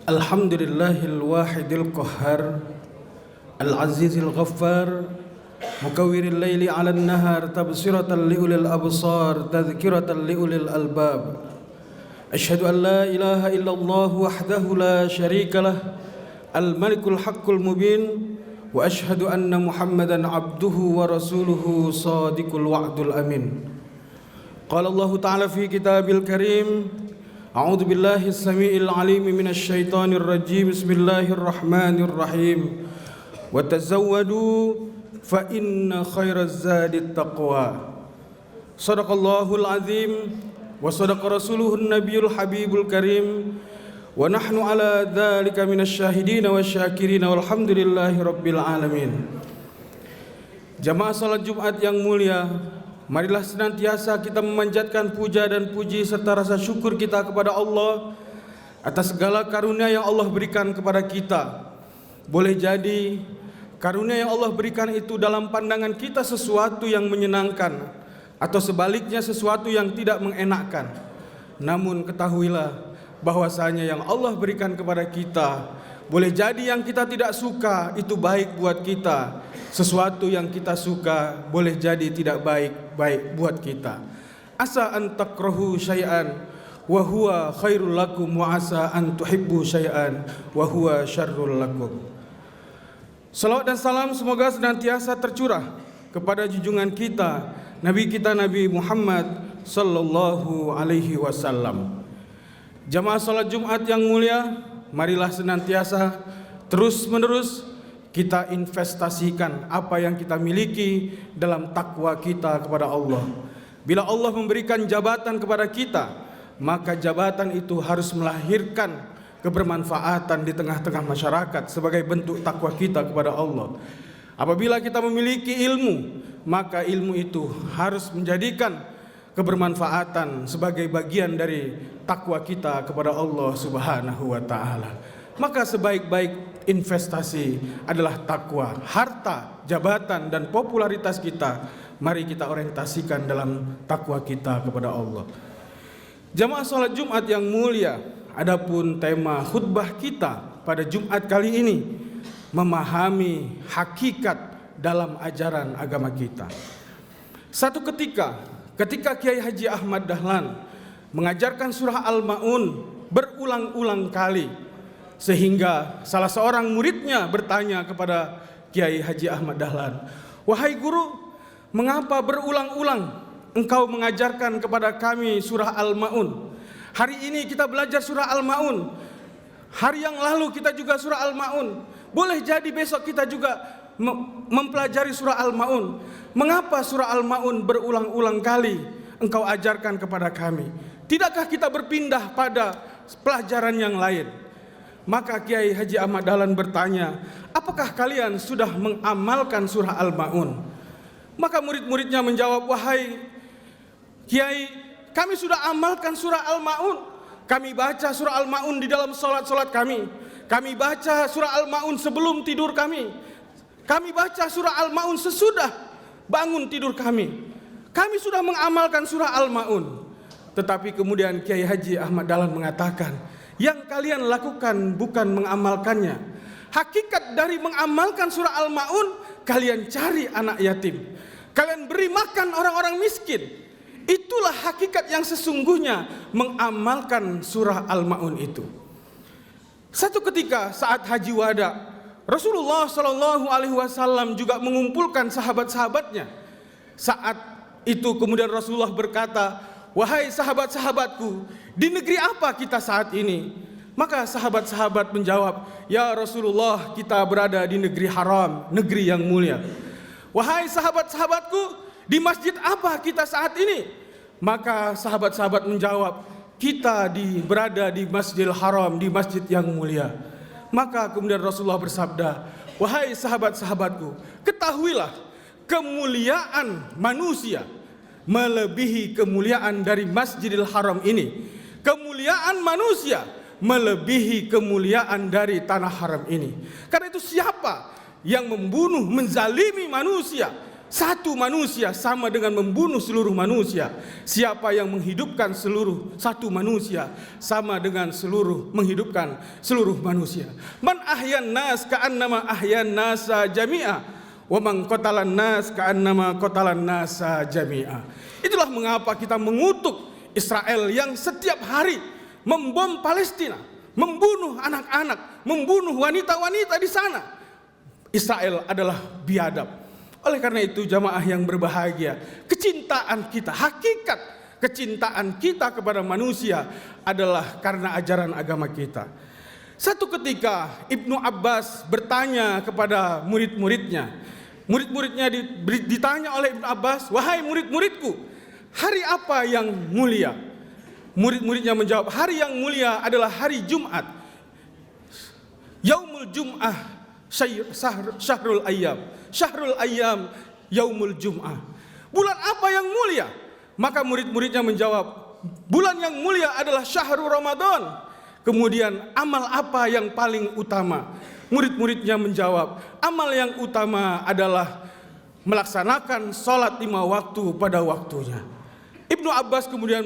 Alhamdulillahil wahidil qahhar Al-azizil ghaffar Mukawwiril laili 'alan nahar tabsiratan liulil absar tadhkiratan liulil albab. Asyhadu an la ilaha illallah wahdahu la syarikalah al-malikul haqqul mubin wa asyhadu anna Muhammadan 'abduhu wa rasuluhu shadiqul wa'dul amin. Qala Allah ta'ala fi kitabil karim A'udzu billahi as-sami'il 'alim minasy syaithanir rajim. Bismillahirrahmanirrahim. Wa tazawwadu fa inna khairaz zadit taqwa. Shadaqallahul azim wa shadaqa rasuluhun nabiyul habibul karim. Wa nahnu ala dzalika minasy syahidin wasyakirin walhamdulillahi rabbil alamin. Jamaah salat Jumat yang mulia, marilah senantiasa kita memanjatkan puja dan puji serta rasa syukur kita kepada Allah atas segala karunia yang Allah berikan kepada kita. Boleh jadi karunia yang Allah berikan itu dalam pandangan kita sesuatu yang menyenangkan atau sebaliknya sesuatu yang tidak mengenakkan. Namun ketahuilah bahwasanya yang Allah berikan kepada kita boleh jadi yang kita tidak suka itu baik buat kita. Sesuatu yang kita suka boleh jadi tidak baik buat kita. Asa an takrahu syai'an wa huwa khairul lakum wa asa an tuhibbu syai'an wa huwa syarrul lakum. Salawat dan salam semoga senantiasa tercurah kepada junjungan kita Nabi Muhammad sallallahu alaihi wasallam. Jamaah salat Jumat yang mulia, marilah senantiasa terus-menerus kita investasikan apa yang kita miliki dalam takwa kita kepada Allah. Bila Allah memberikan jabatan kepada kita, maka jabatan itu harus melahirkan kebermanfaatan di tengah-tengah masyarakat sebagai bentuk takwa kita kepada Allah. Apabila kita memiliki ilmu, maka ilmu itu harus menjadikan kebermanfaatan sebagai bagian dari takwa kita kepada Allah Subhanahu wa taala. Maka sebaik-baik investasi adalah takwa. Harta, jabatan dan popularitas kita, mari kita orientasikan dalam takwa kita kepada Allah. Jamaah salat Jumat yang mulia, adapun tema khutbah kita pada Jumat kali ini memahami hakikat dalam ajaran agama kita. Satu ketika Kiai Haji Ahmad Dahlan mengajarkan surah Al-Maun berulang-ulang kali, sehingga salah seorang muridnya bertanya kepada Kiai Haji Ahmad Dahlan, "Wahai guru, mengapa berulang-ulang engkau mengajarkan kepada kami surah Al-Maun? Hari ini kita belajar surah Al-Maun, hari yang lalu kita juga surah Al-Maun, boleh jadi besok kita juga mempelajari surah Al-Maun. Mengapa surah Al-Maun berulang-ulang kali engkau ajarkan kepada kami? Tidakkah kita berpindah pada pelajaran yang lain?" Maka Kiai Haji Ahmad Dahlan bertanya, "Apakah kalian sudah mengamalkan surah Al-Maun?" Maka murid-muridnya menjawab, "Wahai Kiai, kami sudah amalkan surah Al-Maun. Kami baca surah Al-Maun di dalam solat-solat kami. Kami baca surah Al-Maun sebelum tidur kami. Kami baca surah Al-Maun sesudah bangun tidur kami. Kami sudah mengamalkan surah Al-Maun." Tetapi kemudian Kiai Haji Ahmad Dahlan mengatakan, yang kalian lakukan bukan mengamalkannya. Hakikat dari mengamalkan surah Al-Maun, kalian cari anak yatim, kalian beri makan orang-orang miskin. Itulah hakikat yang sesungguhnya mengamalkan surah Al-Maun itu. Satu ketika saat Haji Wada, Rasulullah Shallallahu Alaihi Wasallam juga mengumpulkan sahabat-sahabatnya. Saat itu kemudian Rasulullah berkata, "Wahai sahabat-sahabatku, di negeri apa kita saat ini?" Maka sahabat-sahabat menjawab, "Ya Rasulullah, kita berada di negeri haram, negeri yang mulia." "Wahai sahabat-sahabatku, di masjid apa kita saat ini?" Maka sahabat-sahabat menjawab, "Kita berada di Masjidil Haram, di masjid yang mulia." Maka kemudian Rasulullah bersabda, "Wahai sahabat-sahabatku, ketahuilah kemuliaan manusia melebihi kemuliaan dari Masjidil Haram ini. Kemuliaan manusia melebihi kemuliaan dari tanah haram ini. Karena itu siapa yang membunuh, menzalimi manusia, satu manusia sama dengan membunuh seluruh manusia. Siapa yang menghidupkan satu manusia sama dengan menghidupkan seluruh manusia. Man ahyan nas ka'annama ahyan nasa jami'a wa man qatalan nas ka'annama qatalan nasa jami'a. Itulah mengapa kita mengutuk Israel yang setiap hari membom Palestina, membunuh anak-anak, membunuh wanita-wanita di sana. Israel adalah biadab. Oleh karena itu jamaah yang berbahagia, kecintaan kita, hakikat kecintaan kita kepada manusia adalah karena ajaran agama kita. Satu ketika Ibnu Abbas bertanya kepada murid-muridnya. Murid-muridnya ditanya oleh Ibnu Abbas, "Wahai murid-muridku, hari apa yang mulia?" Murid-muridnya menjawab, "Hari yang mulia adalah hari Jumat. Yaumul Jum'ah syahrul ayyam yaumul Jum'ah." Bulan apa yang mulia? Maka murid-muridnya menjawab, bulan yang mulia adalah syahrul Ramadan. Kemudian amal apa yang paling utama? Murid-muridnya menjawab, amal yang utama adalah melaksanakan sholat 5 waktu pada waktunya. Ibnu Abbas kemudian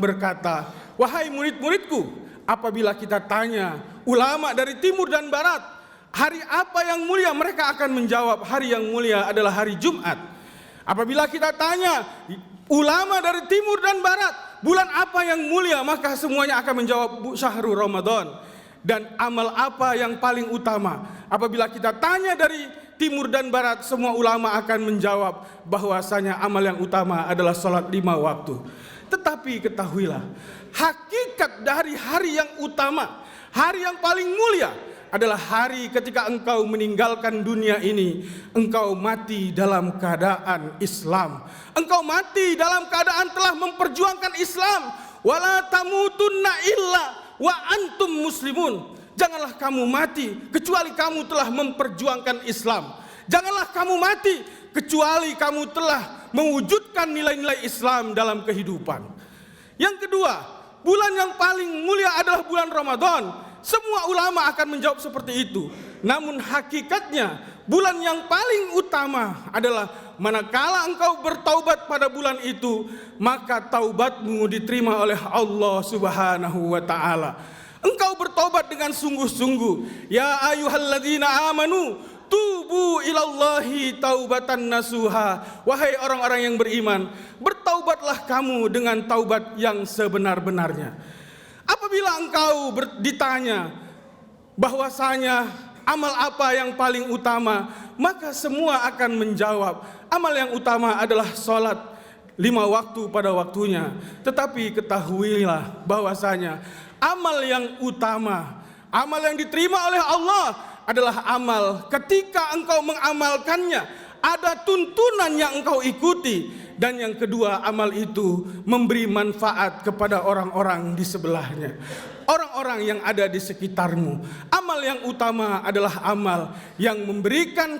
berkata, "Wahai murid-muridku, apabila kita tanya ulama dari timur dan barat, hari apa yang mulia?" Mereka akan menjawab, hari yang mulia adalah hari Jumat. Apabila kita tanya ulama dari timur dan barat, bulan apa yang mulia? Maka semuanya akan menjawab syahrul Ramadan. Dan amal apa yang paling utama? Apabila kita tanya dari timur dan barat, semua ulama akan menjawab bahwasanya amal yang utama adalah sholat 5 waktu. Tetapi ketahuilah, hakikat dari hari yang utama, hari yang paling mulia adalah hari ketika engkau meninggalkan dunia ini, engkau mati dalam keadaan Islam. Engkau mati dalam keadaan telah memperjuangkan Islam. Wala tamutunna illa wa antum muslimun. Janganlah kamu mati kecuali kamu telah memperjuangkan Islam. Janganlah kamu mati kecuali kamu telah mewujudkan nilai-nilai Islam dalam kehidupan. Yang kedua, bulan yang paling mulia adalah bulan Ramadan. Semua ulama akan menjawab seperti itu. Namun hakikatnya bulan yang paling utama adalah manakala engkau bertaubat pada bulan itu, maka taubatmu diterima oleh Allah Subhanahu wa taala. Engkau bertaubat dengan sungguh-sungguh. Ya ayyuhalladzina amanu tubu ilallahi taubatan nasuha. Wahai orang-orang yang beriman, bertaubatlah kamu dengan taubat yang sebenar-benarnya. Apabila engkau ditanya bahwasanya amal apa yang paling utama, maka semua akan menjawab amal yang utama adalah sholat 5 waktu pada waktunya. Tetapi ketahuilah bahwasanya amal yang utama, amal yang diterima oleh Allah adalah amal ketika engkau mengamalkannya ada tuntunan yang engkau ikuti. Dan yang kedua, amal itu memberi manfaat kepada orang-orang di sebelahnya, orang-orang yang ada di sekitarmu. Amal yang utama adalah amal yang memberikan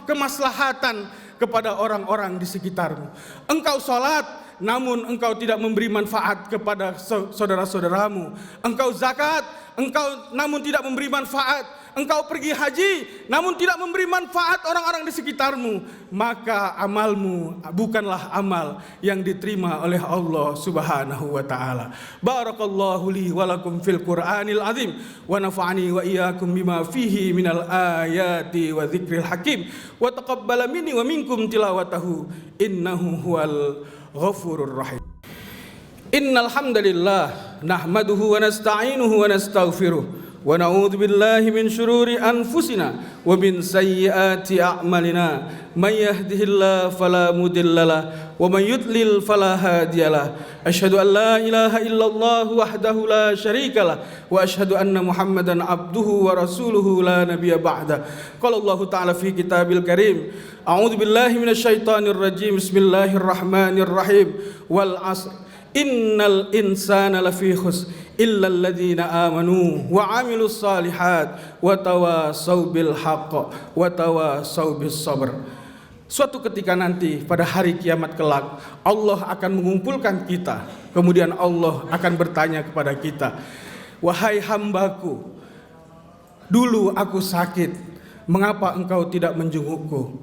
kemaslahatan kepada orang-orang di sekitarmu. Engkau sholat, namun engkau tidak memberi manfaat kepada saudara-saudaramu. Engkau zakat, engkau namun tidak memberi manfaat. Engkau pergi haji, namun tidak memberi manfaat orang-orang di sekitarmu. Maka amalmu bukanlah amal yang diterima oleh Allah Subhanahu wa ta'ala. Barakallahu li walakum fil Qur'anil azim. Wa nafa'ani wa iyyakum bima fihi minal ayati wa dzikril hakim. Wa taqabbala minni wa minkum tilawatahu. Innahu huwal ghafurur rahim. Innal hamdalillah nahmaduhu wa nasta'inuhu wa nastaghfiruh. Wa na'udzu billahi min syururi anfusina wa min sayyiati a'malina. May yahdihillahu fala mudhillalah wa may yudlil fala hadiyalah. Asyhadu an la ilaha illallah wahdahu la syarikalah wa asyhadu anna Muhammadan abduhu wa rasuluhu la nabiyya ba'da. Qala Allah ta'ala fi kitabil karim, a'udzu billahi minasyaitonir rajim. Bismillahirrahmanirrahim. Wal 'asr innal insana lafi khusr illal ladzina amanu wa 'amilus shalihat wa tawassaw bil haqq wa tawassaw bis sabr. Suatu ketika nanti pada hari kiamat kelak, Allah akan mengumpulkan kita. Kemudian Allah akan bertanya kepada kita, "Wahai hambaku, dulu aku sakit, mengapa engkau tidak menjengukku?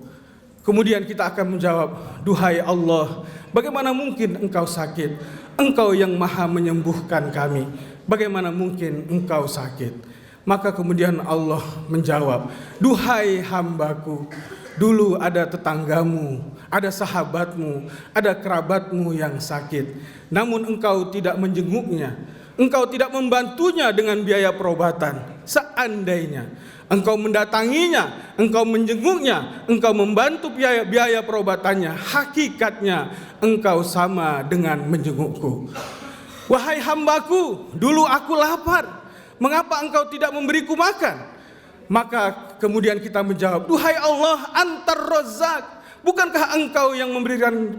Kemudian kita akan menjawab, duhai Allah, bagaimana mungkin engkau sakit? Engkau yang maha menyembuhkan kami, bagaimana mungkin engkau sakit? Maka kemudian Allah menjawab, duhai hambaku, dulu ada tetanggamu, ada sahabatmu, ada kerabatmu yang sakit, namun engkau tidak menjenguknya, engkau tidak membantunya dengan biaya perobatan. Seandainya engkau mendatanginya, engkau menjenguknya, engkau membantu biaya perobatannya, hakikatnya engkau sama dengan menjengukku. Wahai hambaku, dulu aku lapar, mengapa engkau tidak memberiku makan? Maka kemudian kita menjawab, duhai Allah, antar Razzaq, bukankah engkau yang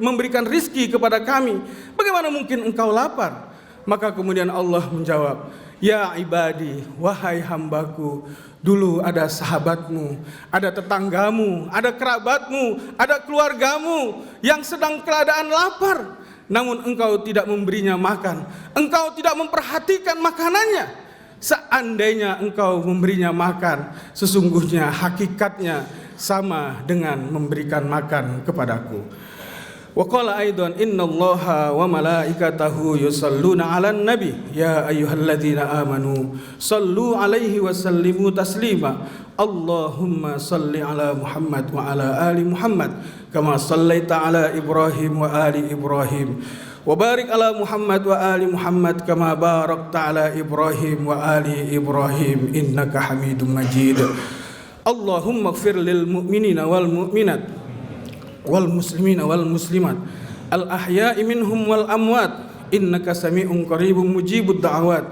memberikan rizki kepada kami? Bagaimana mungkin engkau lapar? Maka kemudian Allah menjawab, ya ibadi, wahai hambaku, dulu ada sahabatmu, ada tetanggamu, ada kerabatmu, ada keluargamu yang sedang keadaan lapar, namun engkau tidak memberinya makan, engkau tidak memperhatikan makanannya. Seandainya engkau memberinya makan, sesungguhnya hakikatnya sama dengan memberikan makan kepadaku. Wa qala aidan innallaha wa malaikatahu yusalluna 'alan nabi ya ayyuhalladzina amanu sallu 'alaihi wa sallimu taslima. Allahumma salli 'ala Muhammad wa 'ala ali Muhammad kama sallaita 'ala Ibrahim wa ali Ibrahim wa barik 'ala Muhammad wa ali Muhammad kama barakta 'ala Ibrahim wa ali Ibrahim innaka Hamidum Majid. Allahumma ighfir lil mu'minina wal mu'minat wal muslimina wal muslimat al ahya'i minhum wal amwat innaka sami'un qaribun mujibud da'awat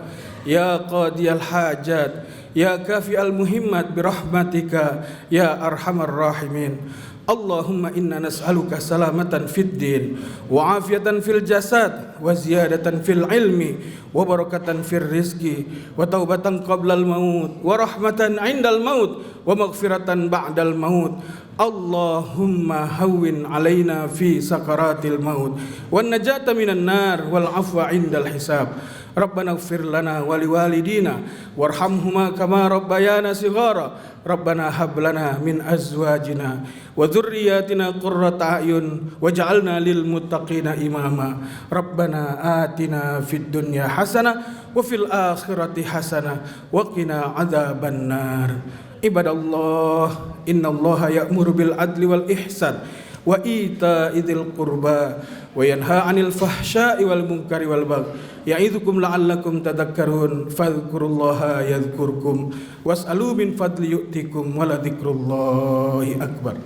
ya qadiyal hajat ya kafi'al muhimmat birahmatika ya arhamar rahimin. Allahumma inna nas'aluka salamatan fid din wa afiyatan fil jasad wa ziyadatan fil ilmi wa barakatan fil rizqi wa taubatan qablal maut wa rahmatan 'indal maut wa maghfiratan ba'dal maut. Allahumma hawwin 'alaina fi sakaratil maut wan najata minan nar wal 'afwa 'indal hisab. Rabbana ighfir lana wa liwalidina warhamhuma kama rabbayana shighara. Rabbana hab lana min azwajina wa dhurriyyatina qurrata a'yun waj'alna lil muttaqina imama. Rabbana atina fid dunya hasanah wa fil akhirati hasanah wa qina adzaban nar. Ibadallah, innallaha ya'muru bil adli wal ihsan wa ita'i dzil qurba wa yanha 'anil fahsya'i wal munkari wal baghi ya'idzukum la'allakum tadhakkarun fadhkurullaha yadhkurkum was'alu min fadli yu'tikum wa la dzikrullahi akbar.